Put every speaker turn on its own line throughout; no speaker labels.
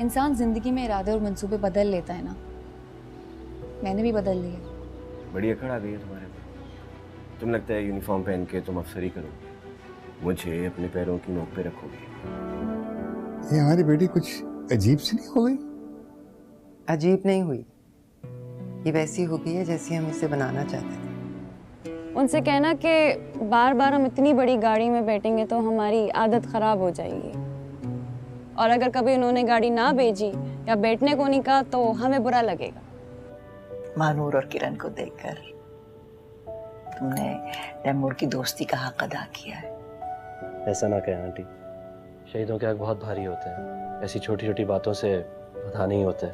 इंसान जिंदगी में इरादे और मंसूबे बदल लेता है ना, मैंने भी बदल लिए।
बड़ी अकड़ आ गई है तुम्हारे में। तुम लगता है यूनिफॉर्म पहन के तुम अफसरी करोगे, मुझे अपने पैरों की नोक पे रखोगे।
ये हमारी बेटी कुछ अजीब सी नहीं हो गई?
अजीब नहीं हुई, ये वैसी हो गई है जैसी हम इसे बनाना चाहते थे।
उनसे कहना कि बार बार हम इतनी बड़ी गाड़ी में बैठेंगे तो हमारी आदत खराब हो जाएगी, और अगर कभी उन्होंने गाड़ी ना भेजी या बैठने को नहीं कहा तो हमें बुरा लगेगा।
मानूर और किरण को देखकर तुमने तैमूर की दोस्ती का हक अदा किया है।
ऐसा ना कहें आंटी, शहीदों के हक बहुत भारी होते हैं, ऐसी छोटी छोटी बातों से अदा नहीं होते।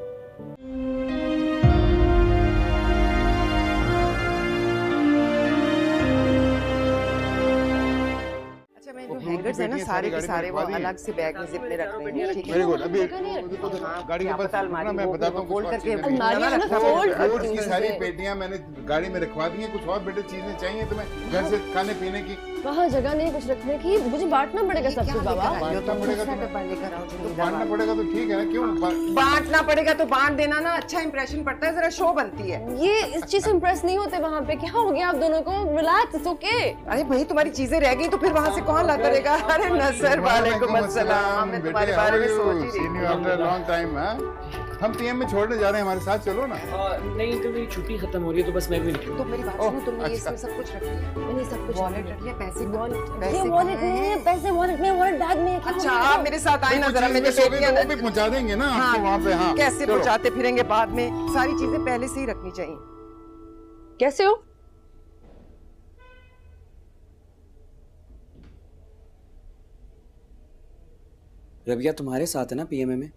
हैंगर्स है ना सारे के सारे वो अलग से बैग में जिप में रख रहे हैं, ठीक है?
Very good. अभी गाड़ी के पास मैं बताता हूँ,
फोल्ड करके
फ्रूट्स की सारी पेटियां मैंने गाड़ी में रखवा दी हैं। कुछ और बेटे चीजें चाहिए तुम्हें घर से खाने पीने की?
वहाँ जगह नहीं कुछ रखने की, मुझे बांटना पड़ेगा सब कुछ बाबा।
बांटना पड़ेगा तो बांटना पड़ेगा तो ठीक है ना, क्यों
बांटना पड़ेगा तो बांट देना ना, अच्छा इंप्रेशन पड़ता है, जरा शो बनती है।
ये इस चीज से इम्प्रेस नहीं होते वहाँ पे। क्या हो गया आप दोनों को? Relax, okay.
अरे भाई तुम्हारी चीजें रह गई तो फिर वहाँ से कौन ला करेगा? अरे नसर वालेकुम अस्सलाम, मैं तुम्हारे बारे में सोच ही रही थी।
After long time. हम पीएम में छोड़ने जा रहे हैं, हमारे साथ चलो ना।
नहीं तो मेरी छुट्टी खत्म हो रही है तो बस मैं भी निकलूं।
तो मेरी बात सुनो, तुमने इसमें सब कुछ रख लिया?
मैंने सब कुछ
वॉलेट रख लिया, पैसे
ये वॉलेट नहीं है, पैसे वॉलेट में, वॉलेट बैग में है।
अच्छा आप मेरे साथ आए ना, जरा मैंने
वो भी पहुंचा देंगे ना आपको वहाँ पे। हाँ
कैसे पहुंचाते फिरेंगे बाद में, सारी चीजें पहले से ही रखनी चाहिए।
कैसे हो?
रबिया तुम्हारे साथ है ना पीएमए में?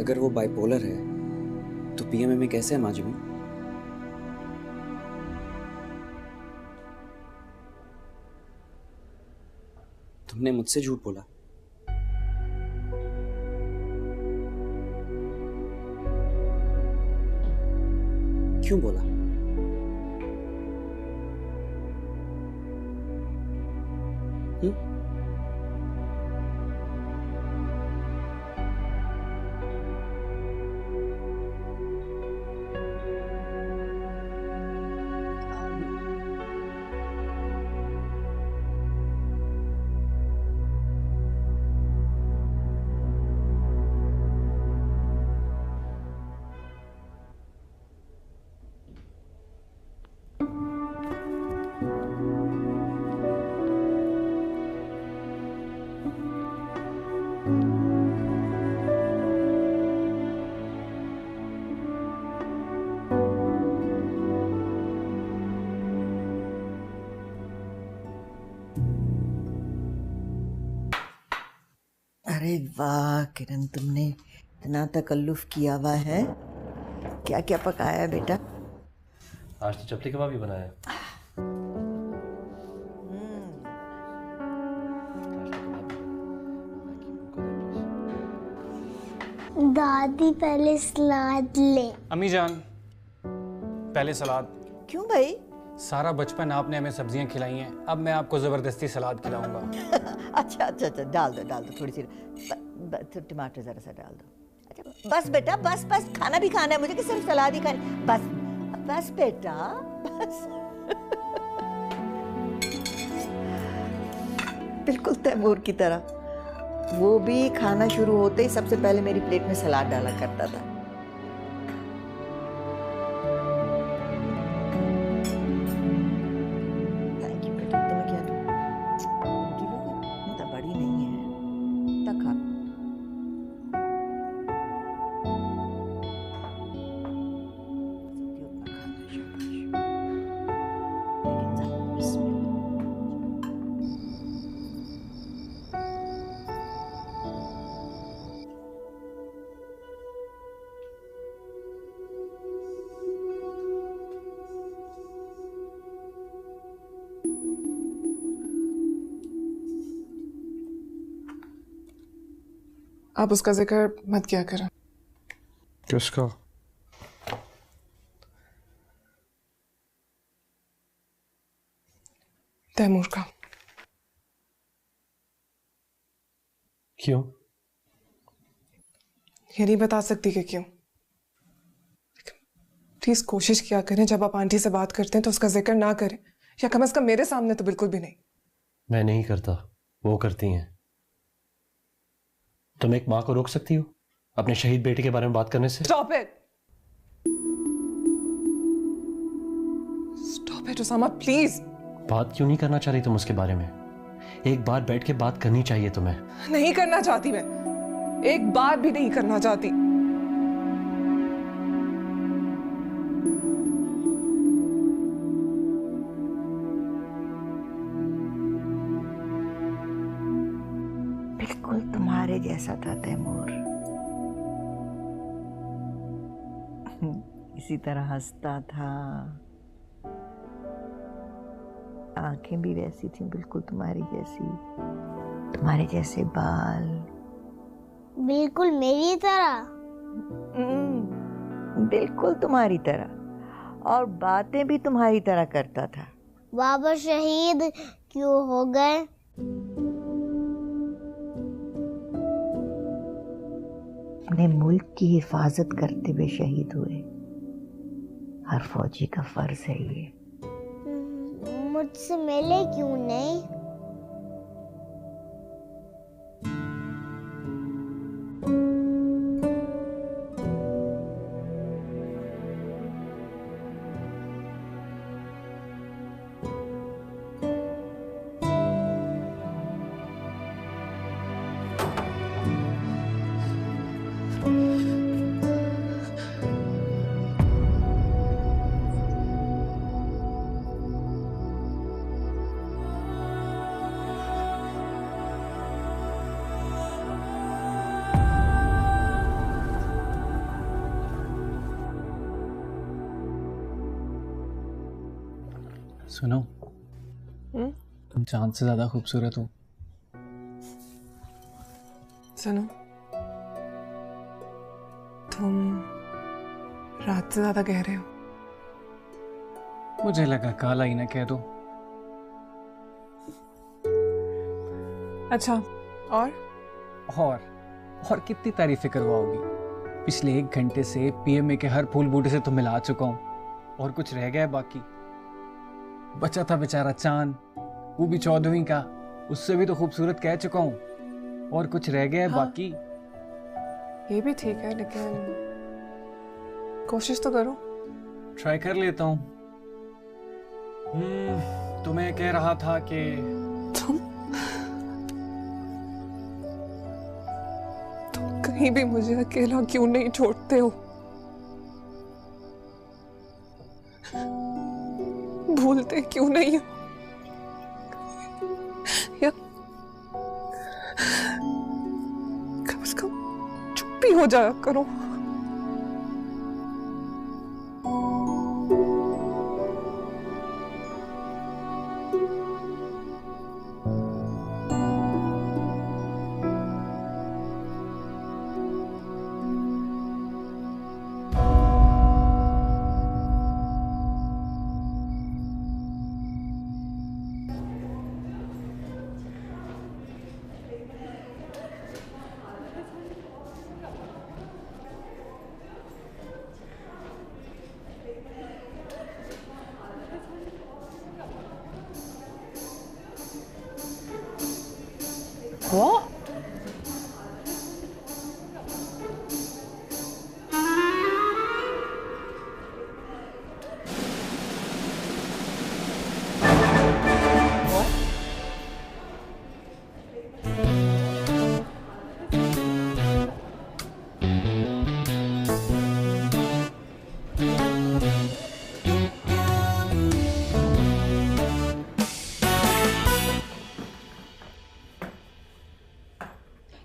अगर वो बाइपोलर है तो पीएमए में कैसे है माजमी? तुमने मुझसे झूठ बोला। क्यों बोला?
अरे वाह किरण, तुमने इतना तकल्लुफ किया हुआ है। क्या क्या पकाया है बेटा?
आज तो चपली कबाब भी बनाया है।
दादी पहले सलाद ले।
अम्मी जान पहले सलाद।
क्यों भाई?
सारा बचपन आपने हमें सब्जियां खिलाई हैं, अब मैं आपको जबरदस्ती सलाद खिलाऊंगा।
अच्छा अच्छा अच्छा, डाल दो थोड़ी सी टमाटर जरा सा डाल दो। अच्छा बस बेटा, बस बस, खाना भी खाना है मुझे कि सिर्फ सलाद ही खानी? बस बस बेटा बस। बिल्कुल तैमूर की तरह, वो भी खाना शुरू होते ही सबसे पहले मेरी प्लेट में सलाद डाला करता था।
आप उसका जिक्र मत किया करें।
किसका?
तैमूर का।
क्यों?
ये नहीं बता सकती कि क्यों। प्लीज कोशिश किया करें जब आप आंटी से बात करते हैं तो उसका जिक्र ना करें, या कम से कम मेरे सामने तो बिल्कुल भी नहीं।
मैं नहीं करता, वो करती हैं। तुम एक माँ को रोक सकती हो अपने शहीद बेटे के बारे में बात करने से?
Stop it! Stop it, Usama, please.
बात क्यों नहीं करना चाह रही तुम उसके बारे में? एक बार बैठ के बात करनी चाहिए तुम्हें।
नहीं करना चाहती मैं, एक बार भी नहीं करना चाहती।
बिल्कुल तुम्हारे जैसा था तैमूर। इसी तरह हंसता था, आंखें भी वैसी थी बिल्कुल तुम्हारी जैसी, तुम्हारे जैसे बाल,
बिल्कुल मेरी तरह।
बिल्कुल तुम्हारी तरह, और बातें भी तुम्हारी तरह करता था।
बाबा शहीद क्यों हो गए?
अपने मुल्क की हिफाजत करते हुए शहीद हुए। हर फौजी का फर्ज है ये।
मुझसे मिले क्यों नहीं?
सुनो, तुम चांद से ज्यादा खूबसूरत हो।
सुनो, तुम रात से ज्यादा गहरे हो।
मुझे लगा काला ही ना कह दो।
अच्छा,
और कितनी तारीफें करवाओगी? पिछले 1 घंटे से पीएमए के हर फूल बूटे से तो मिला चुका हूँ, और कुछ रह गया है बाकी? बचा था बेचारा चांद, वो भी 14वीं का, उससे भी तो खूबसूरत कह चुका हूँ, और कुछ रह गया है बाकी?
ये भी ठीक है, लेकिन कोशिश तो करो।
ट्राई कर लेता हूँ। तुम्हें कह रहा था कि
तुम कहीं भी मुझे अकेला क्यों नहीं छोड़ते हो? भूलते क्यों नहीं हो? या कम से कम चुप भी हो जाया करो।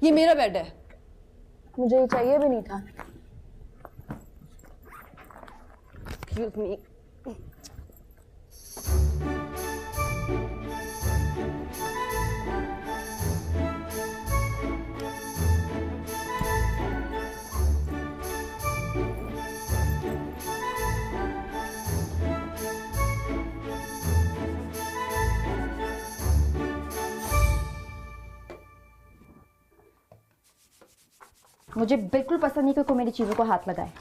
ये मेरा बेड है, मुझे ये चाहिए भी नहीं था। Excuse me.
मुझे बिल्कुल पसंद नहीं कि कोई मेरी चीज़ों को हाथ लगाए।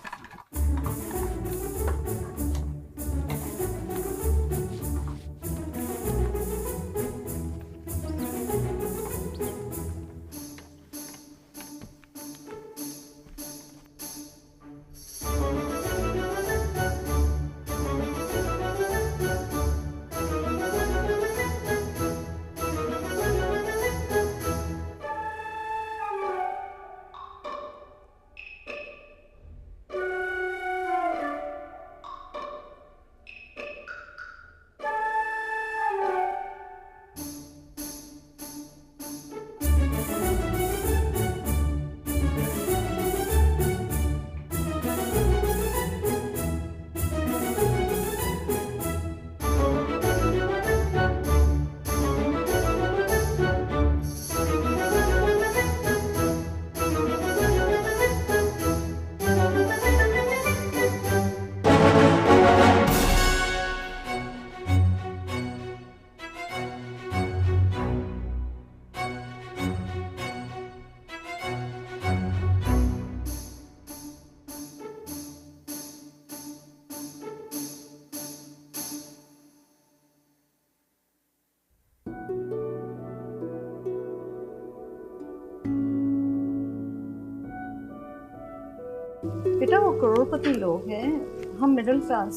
बेटा वो करोड़पति लोग हैं, हम मिडिल क्लास।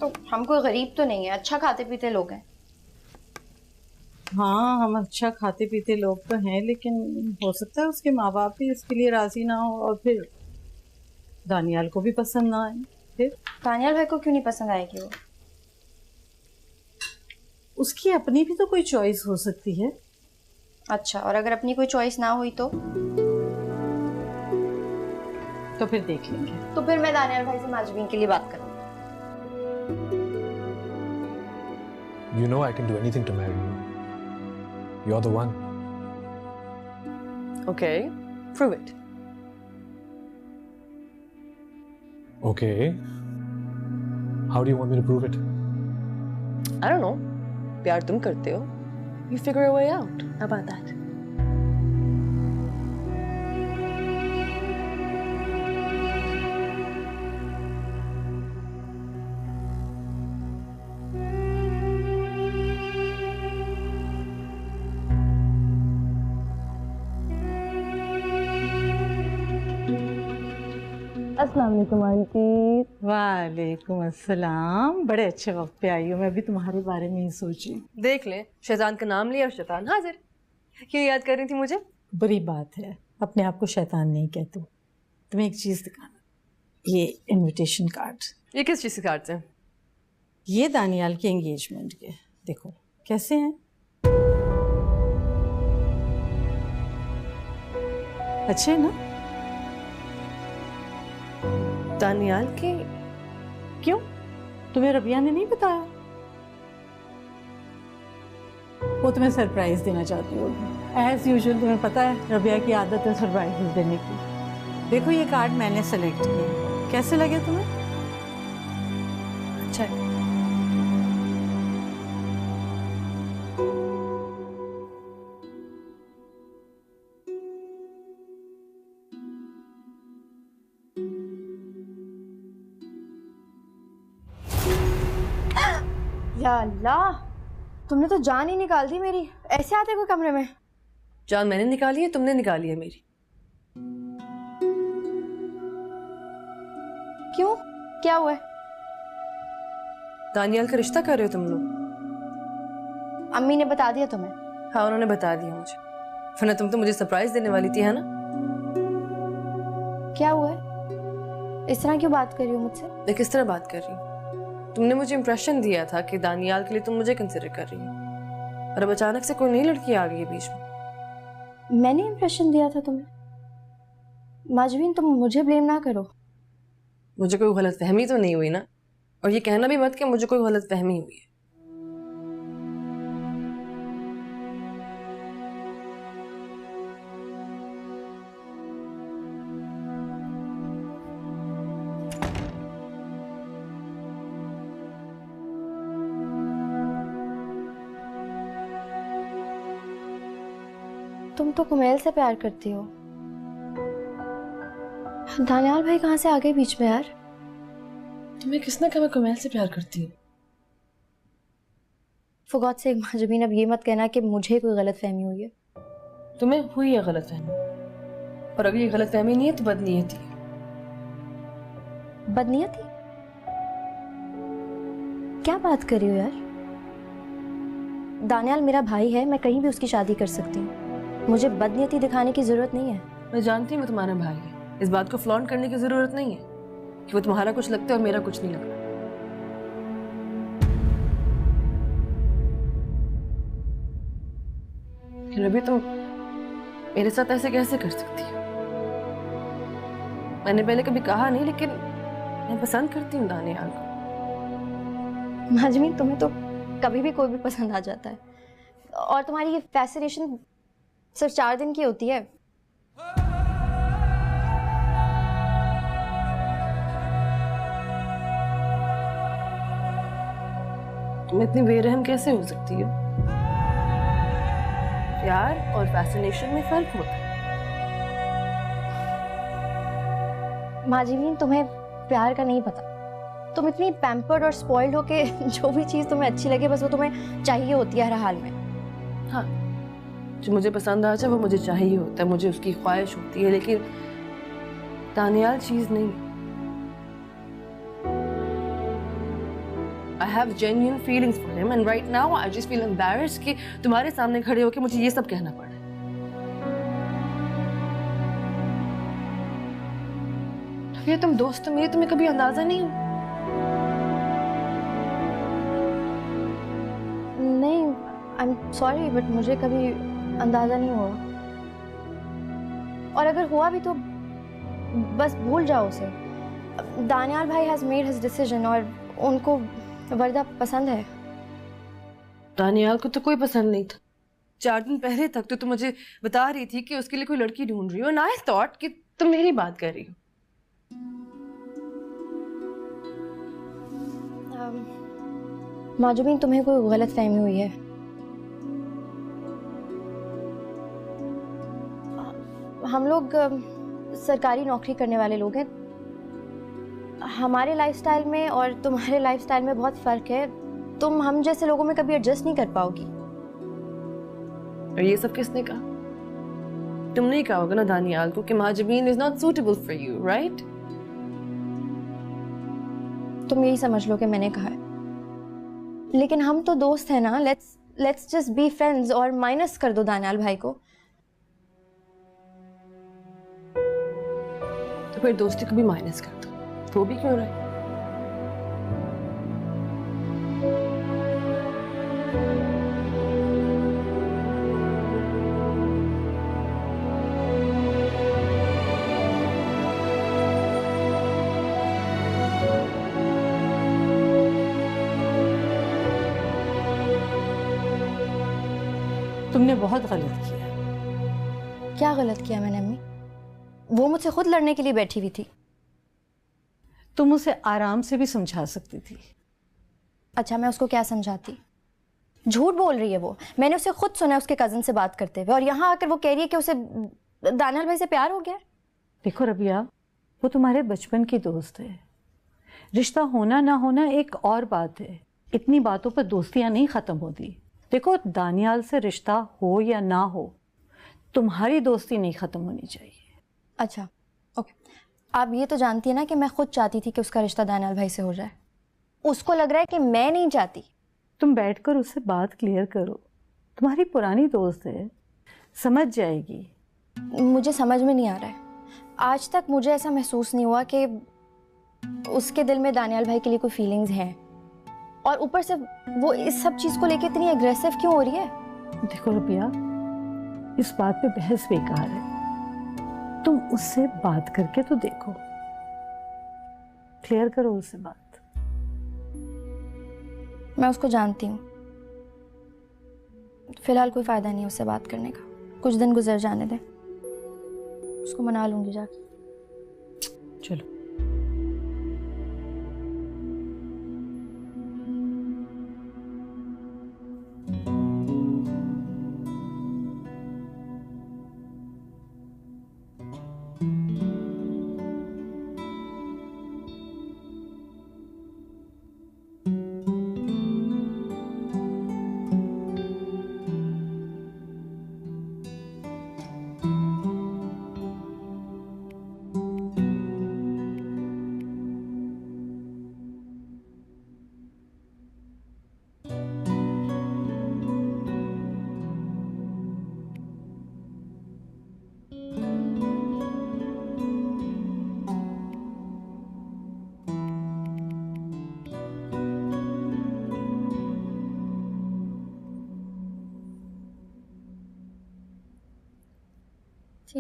तो हम कोई गरीब तो नहीं है, अच्छा खाते पीते लोग हैं।
हाँ हम अच्छा खाते पीते लोग तो हैं, लेकिन हो सकता है उसके माँ बाप भी इसके लिए राजी ना हो और फिर दानियाल को भी पसंद ना आए। फिर
दानियाल भाई को क्यों नहीं पसंद आएगी वो?
उसकी अपनी भी तो कोई चॉइस हो सकती है।
अच्छा, और अगर अपनी कोई चॉइस ना हुई तो
फिर देख लेंगे।
तो फिर मैं दानियाल भाई से माजवीन के लिए बात करूंगी।
You know I can do anything to marry you. You're the one.
Okay, prove it.
Okay. How do you want me to prove it?
I don't know. प्यार तुम करते हो. You figure a way out. How about that?
अस्सलाम वालेकुम aunty. वालेकुम अस्सलाम, बड़े अच्छे वक्त पे आई हो, मैं भी तुम्हारे बारे में ही सोची।
देख ले, शैतान का नाम लिया और शैतान हाजिर। क्यों याद कर रही थी मुझे?
बुरी बात है, अपने आप को शैतान नहीं कहते। तुम्हें एक चीज दिखाना, ये इनविटेशन कार्ड।
ये किस चीज के कार्ड हैं?
ये दानियाल के एंगेजमेंट के, देखो कैसे हैं। अच्छे है ना?
दानियाल के?
क्यों, तुम्हें रबिया ने नहीं बताया? वो तुम्हें सरप्राइज देना चाहती होगी। एज यूजुअल तुम्हें पता है रबिया की आदत है सरप्राइजेस देने की। देखो ये कार्ड मैंने सेलेक्ट किया, कैसे लगे तुम्हें?
अच्छा है।
या अल्लाह, तुमने तो जान ही निकाल दी मेरी। ऐसे आते कोई कमरे में?
जान मैंने निकाली है, तुमने निकाली है मेरी।
क्यों, क्या हुआ है?
दानियाल का रिश्ता कर रहे हो तुम लोग?
अम्मी ने बता दिया तुम्हें?
हाँ उन्होंने बता दिया मुझे, वरना तुम तो मुझे सरप्राइज देने वाली थी, है ना?
क्या हुआ है, इस तरह क्यों बात कर रही हो मुझसे?
मैं किस तरह बात कर रही हूँ? तुमने मुझे इंप्रेशन दिया था कि दानियाल के लिए तुम मुझे कंसिडर कर रही हो, और अब अचानक से कोई नई लड़की आ गई है बीच में।
मैंने इंप्रेशन दिया था तुम्हें? माजवीन तुम मुझे ब्लेम ना करो।
मुझे कोई गलतफहमी तो नहीं हुई ना? और ये कहना भी मत कि मुझे कोई गलतफहमी हुई है।
तुम तो कुमेल से प्यार करती हो, दानियाल भाई कहाँ से आ गए बीच में यार?
तुम्हें किसने कहा मैं कमैल से प्यार करती हूँ?
For God's sake महाजबीन, अब ये मत कहना कि मुझे कोई गलतफहमी हुई है।
तुम्हें हुई है गलतफहमी, और अगर ये गलतफहमी नहीं है तो बदनीयती।
बदनीयती? क्या बात कर रही हो यार? दानियाल मेरा भाई है, मैं कहीं भी उसकी शादी कर सकती हूँ। मुझे बदनीयती दिखाने की जरूरत नहीं है।
मैं जानती हूँ वो तुम्हारा भाई है, इस बात को फ्लॉन्ट करने की जरूरत नहीं है कि वो तुम्हारा कुछ लगता है और मेरा कुछ नहीं लगता। रबी, तुम मेरे साथ ऐसे कैसे कर सकती हो? मैंने पहले कभी कहा नहीं, लेकिन मैं पसंद करती हूँ दानियाल को।
महाजबीन, तुम्हें तो कभी भी कोई भी पसंद आ जाता है, और तुम्हारी ये फैसिनेशन सिर्फ 4 दिन की होती है।
तुम इतनी बेरहम कैसे हो सकती हो? प्यार और फैसिनेशन में फर्क होता है।
महाजबीन, तुम्हें प्यार का नहीं पता। तुम इतनी पैम्पर्ड और स्पॉइल्ड हो के जो भी चीज तुम्हें अच्छी लगे बस वो तुम्हें चाहिए होती है हर हाल में।
हाँ, जो मुझे पसंद आ जाए वो मुझे चाहिए होता है, मुझे उसकी ख्वाहिश होती है, लेकिन दानियाल चीज नहीं। I have genuine feelings for him and right now I just feel embarrassed कि तुम्हारे सामने खड़े होके मुझे ये सब कहना पड़ा। ये तुम दोस्त हो मेरी, तुम्हें कभी अंदाजा नहीं हो?
नहीं, आई एम सॉरी, बट मुझे कभी अंदाजा नहीं हुआ, और अगर हुआ भी तो बस भूल जाओ उसे। दानियाल भाई हैज मेड हिज डिसीजन और उनको वर्दा पसंद है।
दानियाल को तो कोई पसंद नहीं था। 4 दिन पहले तक तो तुम मुझे बता रही थी कि उसके लिए कोई लड़की ढूंढ रही हो, एंड आई थॉट कि तुम मेरी बात कर रही हो।
माजूबीन, तुम्हें कोई गलत फहमी हुई है। हम लोग सरकारी नौकरी करने वाले लोग हैं। हमारे लाइफस्टाइल में और तुम्हारे लाइफस्टाइल में बहुत फर्क है। तुम हम जैसे लोगों में कभी एडजस्ट नहीं कर पाओगी।
और ये सब किसने कहा? तुमने ही कहा होगा ना दानियाल को कि Mahajabeen is not suitable for you, right?
तुम यही समझ लो कि मैंने कहा है, लेकिन हम तो दोस्त हैं ना। लेट्स जस्ट बी फ्रेंड्स, और माइनस कर दो दानियाल भाई को।
तो फिर दोस्ती को भी माइनस कर दो, वो भी क्यों रहे?
तुमने बहुत गलत किया।
क्या गलत किया मैंने अम्मी? वो मुझसे खुद लड़ने के लिए बैठी हुई थी।
तुम उसे आराम से भी समझा सकती थी।
अच्छा, मैं उसको क्या समझाती? झूठ बोल रही है वो। मैंने उसे खुद सुना उसके कजन से बात करते हुए, और यहाँ आकर वो कह रही है कि उसे दानियाल भाई से प्यार हो गया।
देखो रबिया, वो तुम्हारे बचपन की दोस्त है। रिश्ता होना ना होना एक और बात है। इतनी बातों पर दोस्तियां नहीं खत्म होती। देखो, दानियाल से रिश्ता हो या ना हो, तुम्हारी दोस्ती नहीं खत्म होनी चाहिए।
अच्छा, ओके। आप ये तो जानती है ना कि मैं खुद चाहती थी कि उसका रिश्ता दानियाल भाई से हो जाए। उसको लग रहा है कि मैं नहीं चाहती।
तुम बैठकर उससे बात क्लियर करो। तुम्हारी पुरानी दोस्त है, समझ जाएगी।
मुझे समझ में नहीं आ रहा है। आज तक मुझे ऐसा महसूस नहीं हुआ कि उसके दिल में दानियाल भाई के लिए कोई फीलिंग्स हैं, और ऊपर से वो इस सब चीज को लेके इतनी एग्रेसिव क्यों हो रही है?
देखो रबिया, इस बात पे बहस बेकार है। तुम उससे बात करके तो देखो, क्लियर करो उससे बात।
मैं उसको जानती हूँ। फिलहाल कोई फायदा नहीं है उससे बात करने का। कुछ दिन गुजर जाने दे, उसको मना लूंगी जाके।
चलो।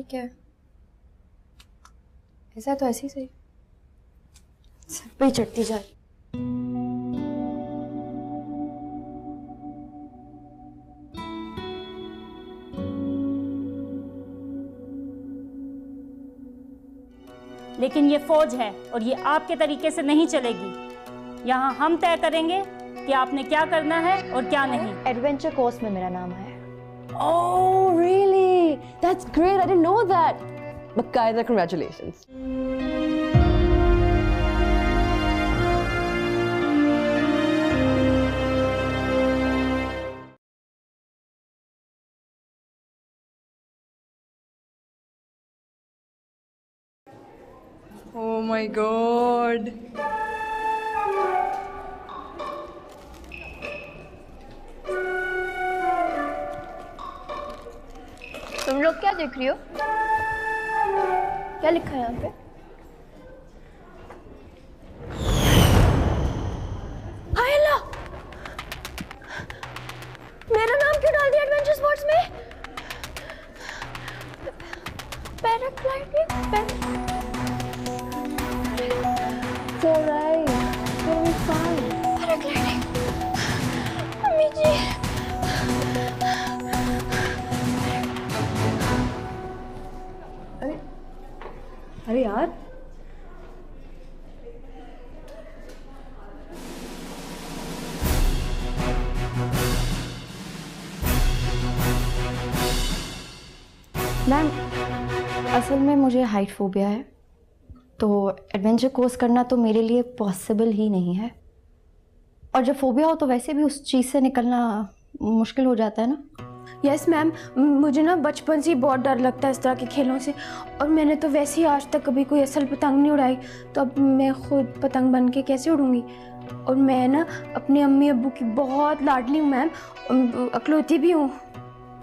ठीक है, ऐसा तो ऐसे ही सही, सब पे चढ़ती जा रही।
लेकिन ये फौज है और ये आपके तरीके से नहीं चलेगी। यहाँ हम तय करेंगे कि आपने क्या करना है और क्या नहीं।
एडवेंचर कोर्स में मेरा नाम है।
Oh, really? That's great. I didn't know that. Bakaida, congratulations.
Oh my God.
तुम लोग क्या देख रही हो? क्या लिखा है यहाँ पे? हाय अल्लाह! मेरा नाम क्यों डाल दिया एडवेंचर स्पोर्ट्स में? Paragliding, alright, very fun. Paragliding, अम्मी जी।
अरे यार,
मैम असल में मुझे हाइट फोबिया है, तो एडवेंचर कोर्स करना तो मेरे लिए पॉसिबल ही नहीं है। और जब फोबिया हो तो वैसे भी उस चीज़ से निकलना मुश्किल हो जाता है ना।
यस मैम, मुझे ना बचपन से ही बहुत डर लगता है इस तरह के खेलों से, और मैंने तो वैसे ही आज तक कभी कोई असल पतंग नहीं उड़ाई, तो अब मैं खुद पतंग बन के कैसे उड़ूंगी। और मैं ना अपने अम्मी अब्बू की बहुत लाडली हूँ मैम, अकलौती भी हूँ।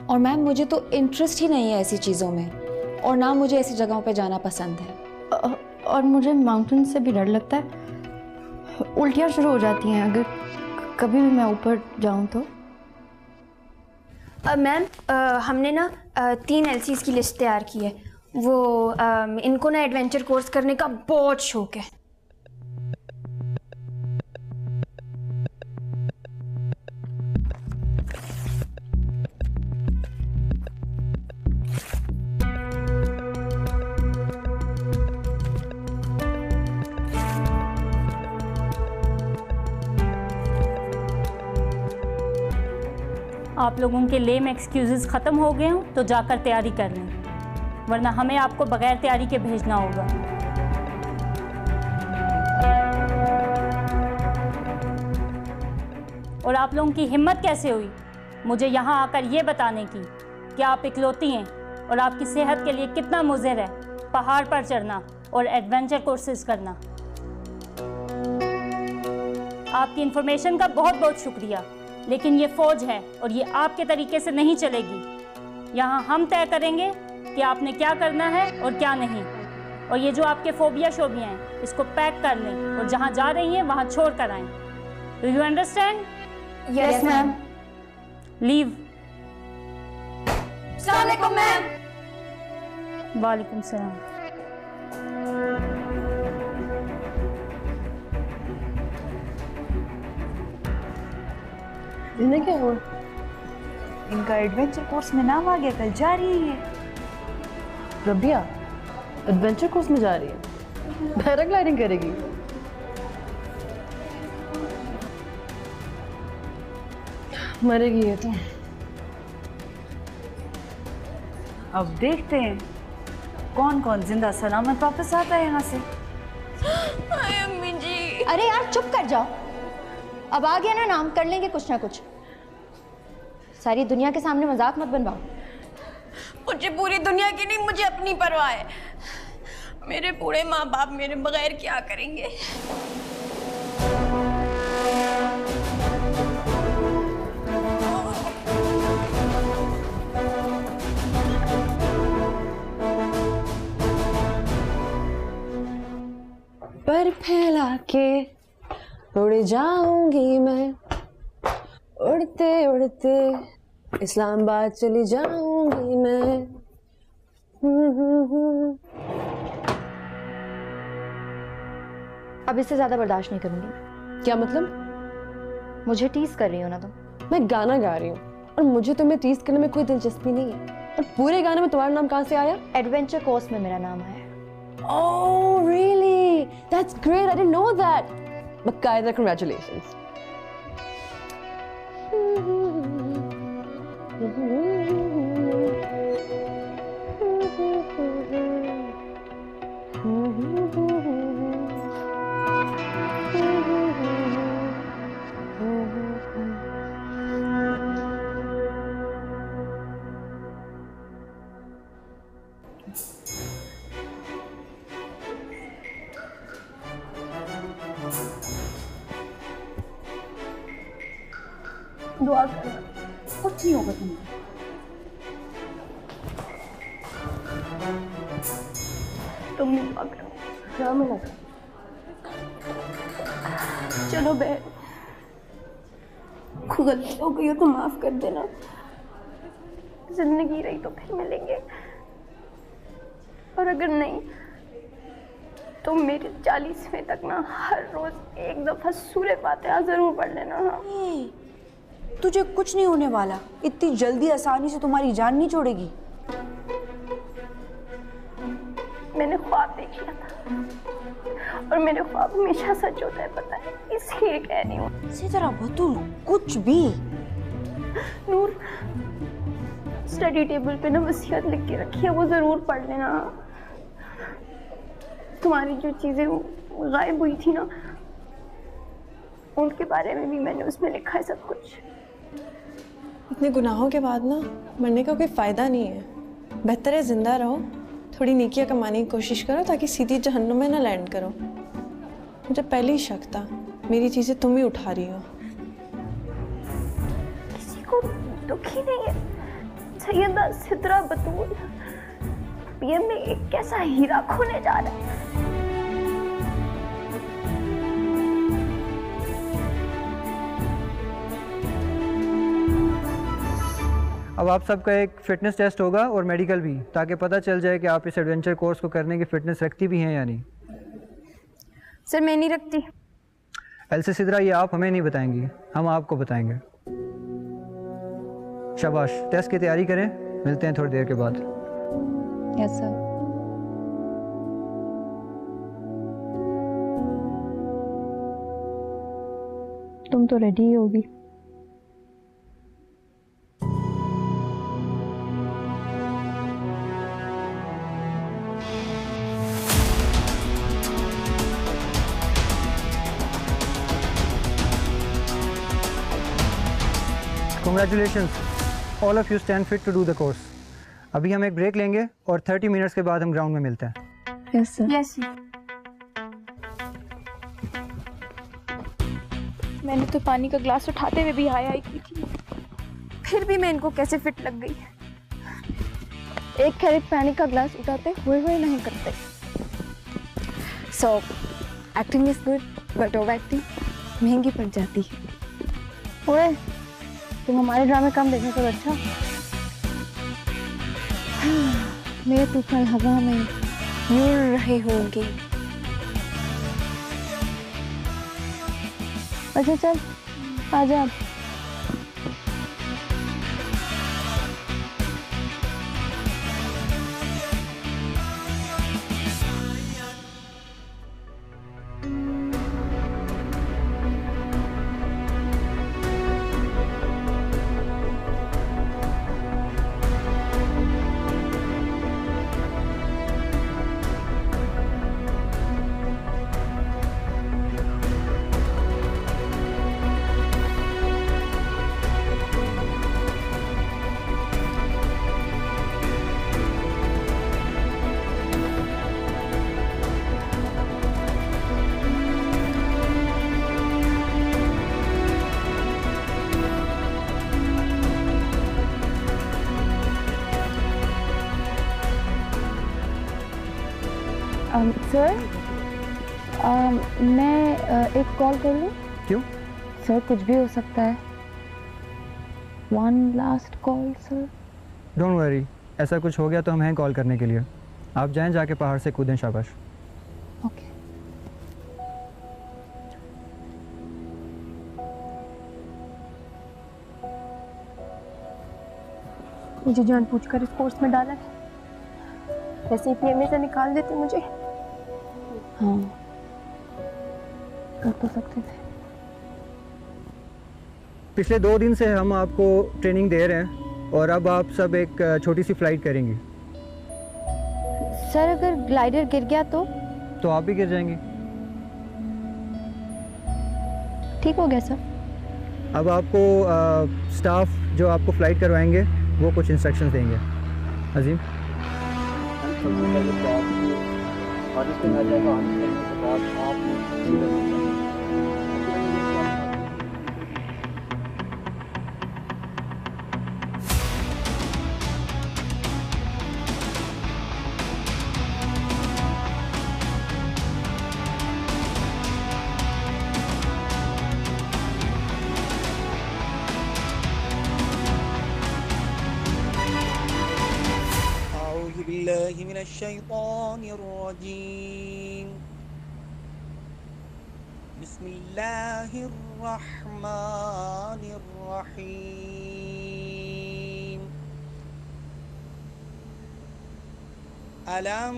और मैम मुझे तो इंटरेस्ट ही नहीं है ऐसी चीज़ों में, और ना मुझे ऐसी जगहों पे जाना पसंद है।
और मुझे माउंटेन से भी डर लगता है, उल्टियाँ शुरू हो जाती हैं अगर कभी भी मैं ऊपर जाऊँ तो।
मैम हमने ना 3 LCs की लिस्ट तैयार की है। वो इनको ना एडवेंचर कोर्स करने का बहुत शौक है।
आप लोगों के लेम एक्सक्यूजेस ख़त्म हो गए हों तो जाकर तैयारी कर लें, वरना हमें आपको बगैर तैयारी के भेजना होगा। और आप लोगों की हिम्मत कैसे हुई मुझे यहाँ आकर ये बताने की कि आप इकलौती हैं और आपकी सेहत के लिए कितना मुज़िर है पहाड़ पर चढ़ना और एडवेंचर कोर्सेज करना। आपकी इन्फॉर्मेशन का बहुत बहुत शुक्रिया, लेकिन ये फ़ौज है और ये आपके तरीके से नहीं चलेगी। यहाँ हम तय करेंगे कि आपने क्या करना है और क्या नहीं। और ये जो आपके फोबिया शोबिया हैं इसको पैक कर लें और जहाँ जा रही हैं वहाँ छोड़ कर आएँ। Do you understand?
Yes ma'am.
Leave.
अस्सलाम वालेकुम मैम।
वालेकुम सलाम।
इन्हें क्या हुआ?
इनका एडवेंचर कोर्स में नाम आ गया, कल जा रही है।
रबिया एडवेंचर कोर्स में जा रही है, पैराग्लाइडिंग करेगी। मरेगी ये तो।
अब देखते हैं कौन कौन जिंदा सलामत वापस आता है यहाँ से।
अम्मी जी। अरे यार चुप कर जाओ, अब आ गया ना नाम, कर लेंगे कुछ ना कुछ। सारी दुनिया के सामने मजाक मत बनवाओ।
मुझे पूरी दुनिया की नहीं, मुझे अपनी परवाह है। मेरे बूढ़े माँ बाप मेरे बगैर क्या करेंगे।
पर फैला के उड़ जाऊंगी मैं, उड़ते उड़ते इस्लामाबाद चली जाऊंगी मैं।
अब इससे ज्यादा बर्दाश्त नहीं करूंगी।
क्या मतलब?
मुझे टीज कर रही हो ना तुम?
मैं गाना गा रही हूँ और मुझे तुम्हें टीज करने में कोई दिलचस्पी नहीं है। और पूरे गाने में तुम्हारा नाम कहाँ से आया?
एडवेंचर कोर्स में मेरा नाम आया।
Oh really? That's great. I didn't know that. बकायदा congratulations.
दुआ करना, कुछ नहीं होगा तुम्हें। तुम नहीं दुआ करो, क्या मैं लगा। चलो बहन, कोई गलती हो गई हो तो माफ कर देना। जिंदगी रही तो फिर मिलेंगे, और अगर नहीं तो मेरे 40वें तक ना हर रोज एक दफा सूरह फातिहा जरूर पढ़ लेना। हाँ,
तुझे कुछ नहीं होने वाला। इतनी जल्दी आसानी से तुम्हारी जान नहीं छोड़ेगी।
मैंने ख्वाब देख लिया था और मेरे ख्वाब हमेशा सच होता है, पता है, इसलिए कह रही हूँ।
इसी तरह बतूल कुछ भी।
नूर, स्टडी टेबल पे ना वसीयत लिख के रखी है, वो जरूर पढ़ लेना। तुम्हारी जो चीजें गायब हुई थी ना, उनके बारे में भी मैंने उसमें लिखा है सब कुछ।
इतने गुनाहों के बाद ना मरने का कोई फ़ायदा नहीं है। बेहतर है जिंदा रहो, थोड़ी नेकियां कमाने की कोशिश करो ताकि सीधी जहन्नुम में ना लैंड करो। मुझे पहले ही शक था मेरी चीज़ें तुम ही उठा रही हो।
किसी को दुख ही नहीं है। सैयदा सिद्रा बतूल पीएम में एक कैसा हीरा खोने जा रहा है।
अब आप सबका एक फ़िटनेस टेस्ट होगा और मेडिकल भी, ताकि पता चल जाए कि आप इस एडवेंचर कोर्स को करने की फ़िटनेस रखती भी हैं या नहीं।
सर मैं नहीं रखती।
एलसी सिद्रा, ये आप हमें नहीं बताएंगी, हम आपको बताएंगे। शाबाश, टेस्ट की तैयारी करें, मिलते हैं थोड़ी देर के बाद।
Yes sir.
तुम तो रेडी ही होगी।
Congratulations, all of you stand fit to do the course. अभी हम एक ब्रेक लेंगे और 30 मिनट्स के बाद हम ग्राउंड में मिलते हैं।
Yes sir.
Yes sir. मैंने तो पानी का ग्लास उठाते हुए भी हाय हाय की थी, फिर भी मैं इनको कैसे फिट लग गई।
एक कैरेट पानी का ग्लास उठाते हुए नहीं करते।
So acting is good but over acting महंगी पड़ जाती है।
ओए, तुम हमारे ड्रामे कम देखने तो अच्छा।
मेरे तूफान हवा में उड़ रहे होंगे।
अच्छा चल आजा। सर मैं एक कॉल कर लूँ?
क्यों?
सर कुछ भी हो सकता है। One last call sir.
Don't worry, ऐसा कुछ हो गया तो हम हैं कॉल करने के लिए। आप जाएं, जाके पहाड़ से कूदें। शाबाश।
ओके। मुझे जानबूझकर इस कोर्स में डाला है, वैसे ही पीएमए से निकाल देते मुझे।
हाँ, कर तो सकते थे।
पिछले 2 दिन से हम आपको ट्रेनिंग दे रहे हैं और अब आप सब एक छोटी सी फ्लाइट करेंगी।
सर अगर ग्लाइडर गिर गया तो
आप भी गिर जाएंगी।
ठीक हो गया सर।
अब आपको स्टाफ जो आपको फ्लाइट करवाएंगे वो कुछ इंस्ट्रक्शंस देंगे। अजीम,
मिनश्शैतानिर्रजीम। बिस्मिल्लाहिर्रहमानिर्रहीम। अलम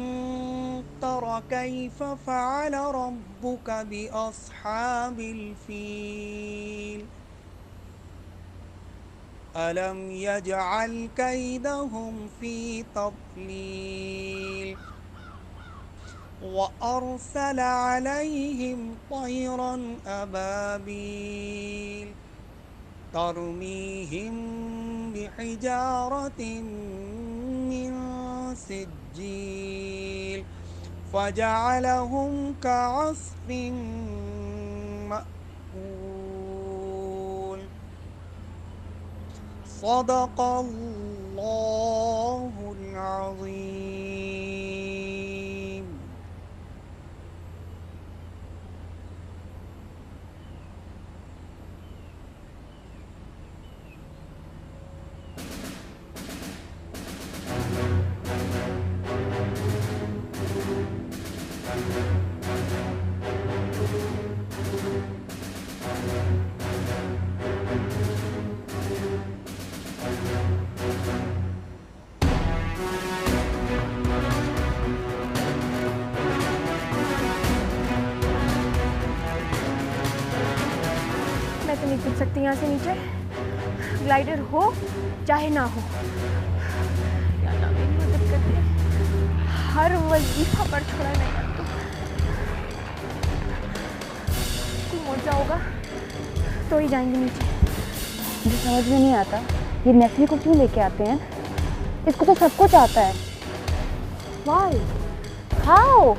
तर कैफ फ़अल रब्बुक बिअस्हाबिल फ़ील। अलम यजअल कैदहुम फ़ी तज़लील। वअरसल अलैहिम तयरन अबाबील तरमीहिम बिहिजारतिन मिन सिज्जील फजअलहुम कअस्फिन मअकूल। सदक़ल्लाहुल अज़ीम।
मैं तो नहीं कूद सकती यहाँ से नीचे, ग्लाइडर हो चाहे ना हो। या ना मेरी मदद कर दे, हर वजीफा पर छोड़ा नहीं कर तू। कोई मोर्चा होगा तो ही जाएंगे नीचे।
मुझे समझ में नहीं आता ये नेस्ली को क्यों लेके आते हैं। इसको तो सब कुछ आता है।
Why
how